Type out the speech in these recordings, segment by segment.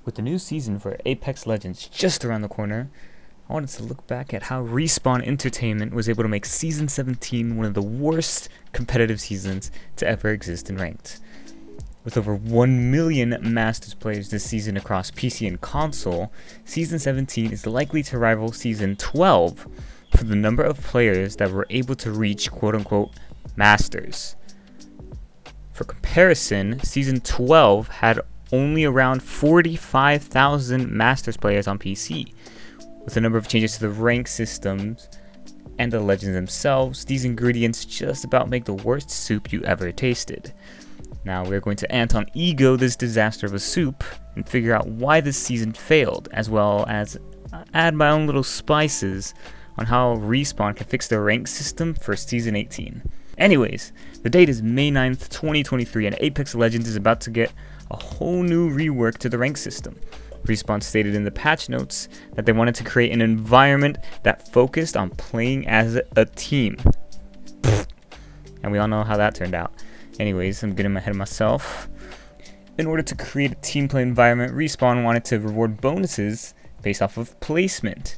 With the new season for Apex Legends just around the corner, I wanted to look back at how Respawn Entertainment was able to make Season 17 one of the worst competitive seasons to ever exist in Ranked. With over 1 million Masters players this season across PC and console, Season 17 is likely to rival Season 12 for the number of players that were able to reach quote-unquote Masters. For comparison, Season 12 had only around 45,000 Masters players on PC. With a number of changes to the rank systems and the legends themselves, these ingredients just about make the worst soup you ever tasted. Now we're going to Anton ego this disaster of a soup and figure out why this season failed, as well as add my own little spices on how Respawn can fix their rank system for Season 18. Anyways, the date is May 9th, 2023, and Apex Legends is about to get a whole new rework to the rank system. Respawn stated in the patch notes that they wanted to create an environment that focused on playing as a team. And we all know how that turned out. Anyways, I'm getting ahead of myself. In order to create a team play environment, Respawn wanted to reward bonuses based off of placement.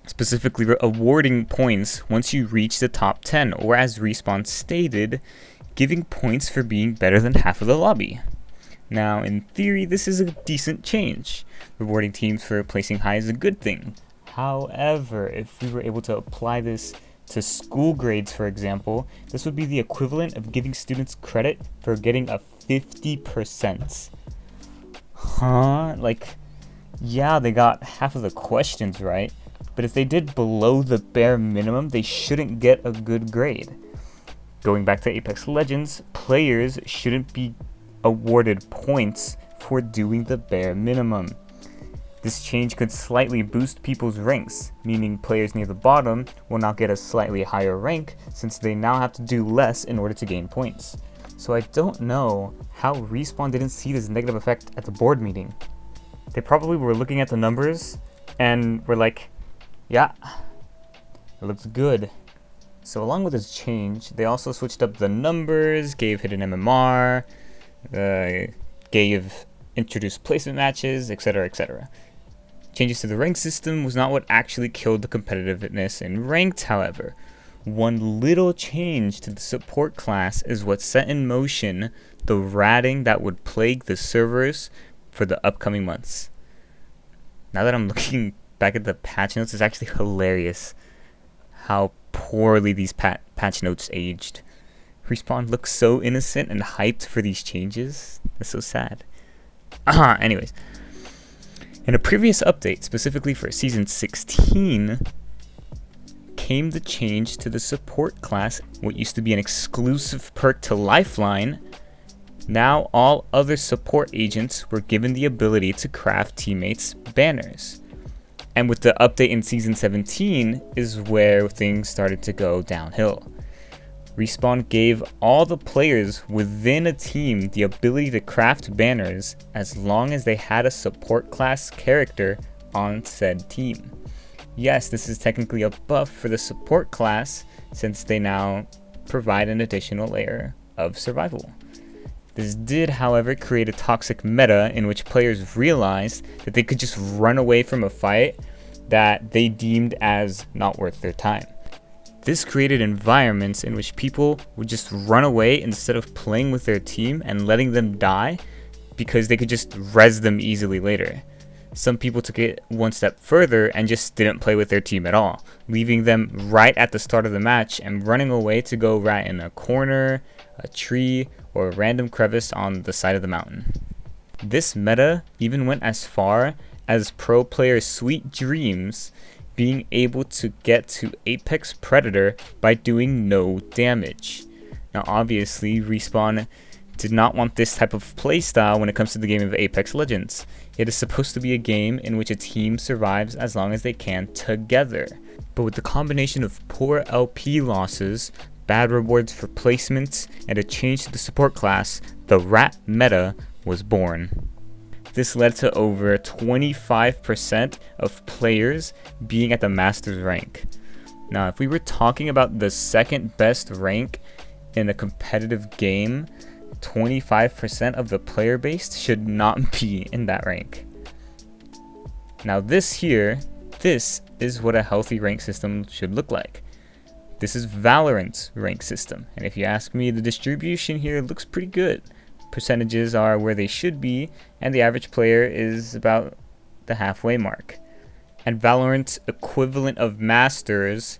Specifically awarding points once you reach the top 10, or as Respawn stated, giving points for being better than half of the lobby. Now, in theory, this is a decent change. Rewarding teams for placing high is a good thing. However, if we were able to apply this to school grades, for example, this would be the equivalent of giving students credit for getting a 50%. Yeah, they got half of the questions right, but if they did below the bare minimum, they shouldn't get a good grade. Going back to Apex Legends, players shouldn't be awarded points for doing the bare minimum. This change could slightly boost people's ranks, meaning players near the bottom will now get a slightly higher rank since they now have to do less in order to gain points. So I don't know how Respawn didn't see this negative effect at the board meeting. They probably were looking at the numbers and were like, yeah, it looks good. So along with this change, they also switched up the numbers, gave hidden MMR, introduced placement matches, etc., etc. Changes to the rank system was not what actually killed the competitiveness in Ranked, however. One little change to the support class is what set in motion the ratting that would plague the servers for the upcoming months. Now that I'm looking back at the patch notes, it's actually hilarious how poorly these patch notes aged. Respawn looks so innocent and hyped for these changes. That's so sad. Anyways, in a previous update, specifically for Season 16, came the change to the support class. What used to be an exclusive perk to Lifeline, now all other support agents were given the ability to craft teammates' banners. And with the update in Season 17 is where things started to go downhill. Respawn gave all the players within a team the ability to craft banners as long as they had a support class character on said team. Yes, this is technically a buff for the support class since they now provide an additional layer of survival. This did, however, create a toxic meta in which players realized that they could just run away from a fight that they deemed as not worth their time. This created environments in which people would just run away instead of playing with their team and letting them die because they could just res them easily later. Some people took it one step further and just didn't play with their team at all, leaving them right at the start of the match and running away to go rat in a corner, a tree, or a random crevice on the side of the mountain. This meta even went as far as pro player Sweet Dreams being able to get to Apex Predator by doing no damage. Now obviously, Respawn did not want this type of playstyle when it comes to the game of Apex Legends. It is supposed to be a game in which a team survives as long as they can together. But with the combination of poor LP losses, bad rewards for placements, and a change to the support class, the rat meta was born. This led to over 25% of players being at the Masters rank. Now, if we were talking about the second best rank in a competitive game, 25% of the player base should not be in that rank. Now this is what a healthy rank system should look like. This is Valorant's rank system, and if you ask me, the distribution here looks pretty good. Percentages are where they should be, and the average player is about the halfway mark. And Valorant's equivalent of Masters,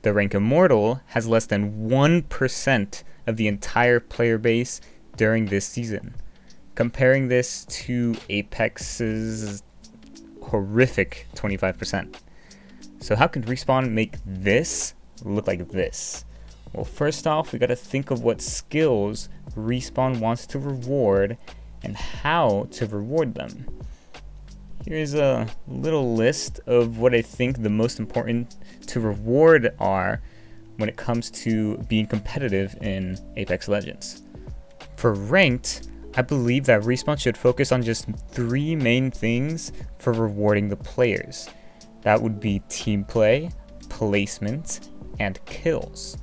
the rank Immortal, has less than 1% of the entire player base during this season. Comparing this to Apex's horrific 25%. So how can Respawn make this look like this? Well, first off, we gotta think of what skills Respawn wants to reward and how to reward them. Here's a little list of what I think the most important to reward are when it comes to being competitive in Apex Legends. For ranked, I believe that Respawn should focus on just 3 main things for rewarding the players. That would be team play, placement, and kills.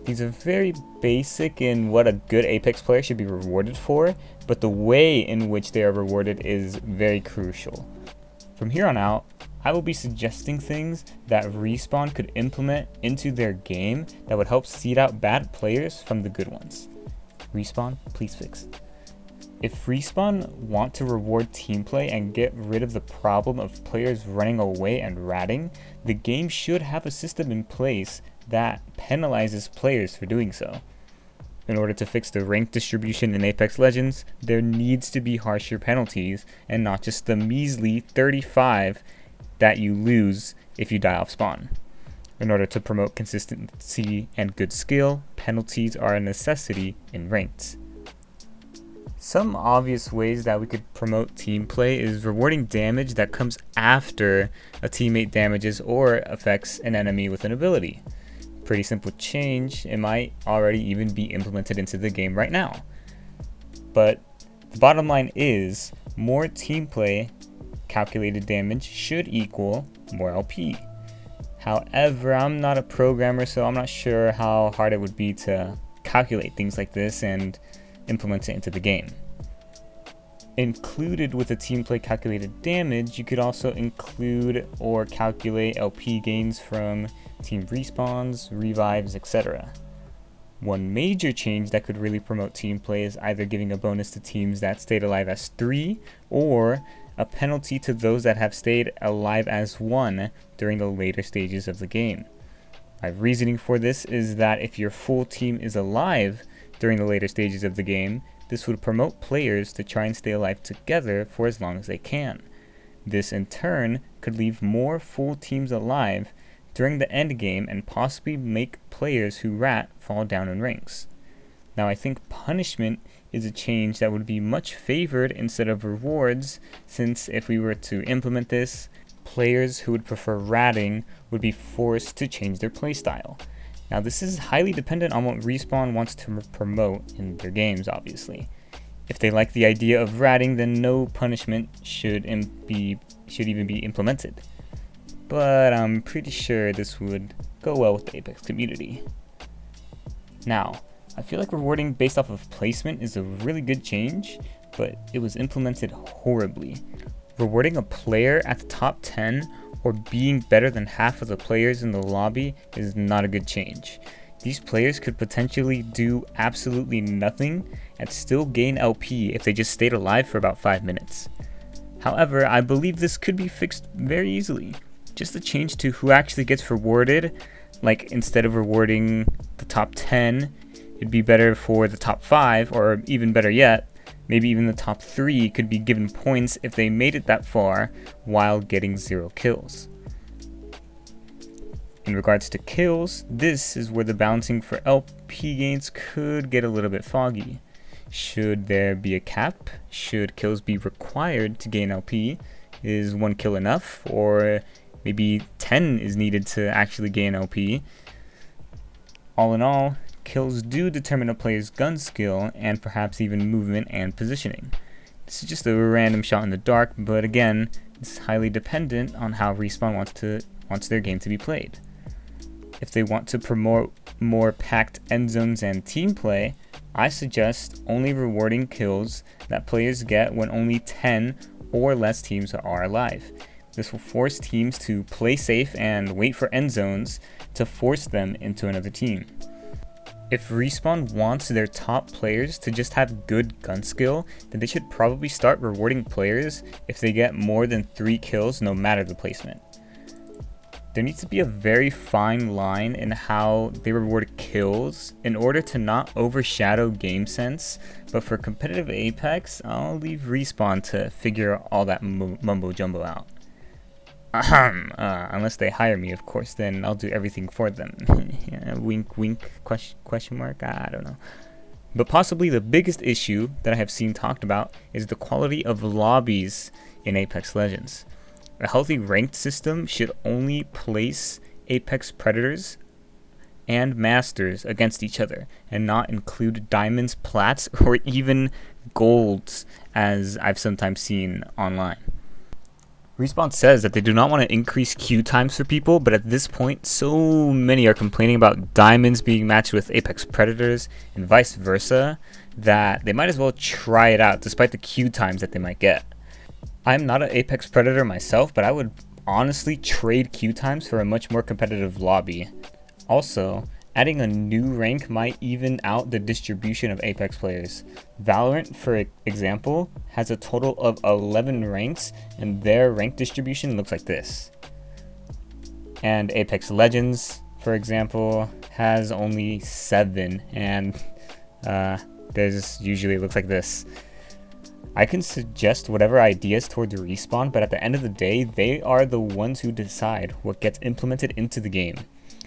These are very basic in what a good Apex player should be rewarded for, but the way in which they are rewarded is very crucial. From here on out, I will be suggesting things that Respawn could implement into their game that would help seed out bad players from the good ones. Respawn, please fix. If Respawn want to reward team play and get rid of the problem of players running away and ratting, the game should have a system in place that penalizes players for doing so. In order to fix the rank distribution in Apex Legends, there needs to be harsher penalties and not just the measly 35 that you lose if you die off spawn. In order to promote consistency and good skill, penalties are a necessity in ranked. Some obvious ways that we could promote team play is rewarding damage that comes after a teammate damages or affects an enemy with an ability. Pretty simple change, it might already even be implemented into the game right now. But the bottom line is, more team play calculated damage should equal more LP. However, I'm not a programmer, so I'm not sure how hard it would be to calculate things like this and implement it into the game. Included with the team play calculated damage, you could also include or calculate LP gains from team respawns, revives, etc. One major change that could really promote team play is either giving a bonus to teams that stayed alive as 3 or a penalty to those that have stayed alive as 1 during the later stages of the game. My reasoning for this is that if your full team is alive during the later stages of the game, this would promote players to try and stay alive together for as long as they can. This in turn could leave more full teams alive during the end game and possibly make players who rat fall down in ranks. Now I think punishment is a change that would be much favored instead of rewards, since if we were to implement this, players who would prefer ratting would be forced to change their playstyle. Now this is highly dependent on what Respawn wants to promote in their games, obviously. If they like the idea of ratting, then no punishment should even be implemented. But I'm pretty sure this would go well with the Apex community. Now, I feel like rewarding based off of placement is a really good change, but it was implemented horribly. Rewarding a player at the top 10 or being better than half of the players in the lobby is not a good change. These players could potentially do absolutely nothing and still gain LP if they just stayed alive for about 5 minutes. However, I believe this could be fixed very easily. Just a change to who actually gets rewarded, like instead of rewarding the top 10, it'd be better for the top 5, or even better yet, maybe even the top 3 could be given points if they made it that far while getting 0 kills. In regards to kills, this is where the balancing for LP gains could get a little bit foggy. Should there be a cap? Should kills be required to gain LP? Is 1 kill enough? Or maybe 10 is needed to actually gain LP? All in all, kills do determine a player's gun skill and perhaps even movement and positioning. This is just a random shot in the dark, but again, it's highly dependent on how Respawn wants their game to be played. If they want to promote more packed end zones and team play, I suggest only rewarding kills that players get when only 10 or less teams are alive. This will force teams to play safe and wait for end zones to force them into another team. If Respawn wants their top players to just have good gun skill, then they should probably start rewarding players if they get more than 3 kills no matter the placement. There needs to be a very fine line in how they reward kills in order to not overshadow game sense, but for competitive Apex, I'll leave Respawn to figure all that mumbo jumbo out. Unless they hire me, of course, then I'll do everything for them. Yeah, wink wink, question mark, I don't know. But possibly the biggest issue that I have seen talked about is the quality of lobbies in Apex Legends. A healthy ranked system should only place Apex Predators and Masters against each other and not include Diamonds, Plats, or even Golds, as I've sometimes seen online. Respawn says that they do not want to increase queue times for people, but at this point, so many are complaining about Diamonds being matched with Apex Predators and vice versa that they might as well try it out despite the queue times that they might get. I'm not an Apex Predator myself, but I would honestly trade queue times for a much more competitive lobby. Also, adding a new rank might even out the distribution of Apex players. Valorant, for example, has a total of 11 ranks, and their rank distribution looks like this. And Apex Legends, for example, has only 7, and theirs usually looks like this. I can suggest whatever ideas towards Respawn, but at the end of the day, they are the ones who decide what gets implemented into the game.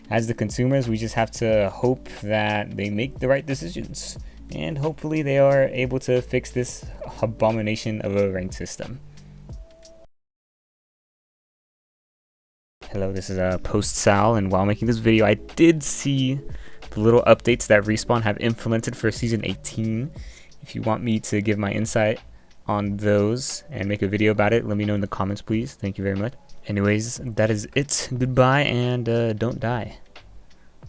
As the consumers, we just have to hope that they make the right decisions, and hopefully they are able to fix this abomination of a ranked system. Hello, this is Post Sal, and while making this video, I did see the little updates that Respawn have implemented for Season 18. If you want me to give my insight on those and make a video about it, let me know in the comments, please. Thank you very much. Anyways, that is it. Goodbye, and don't die.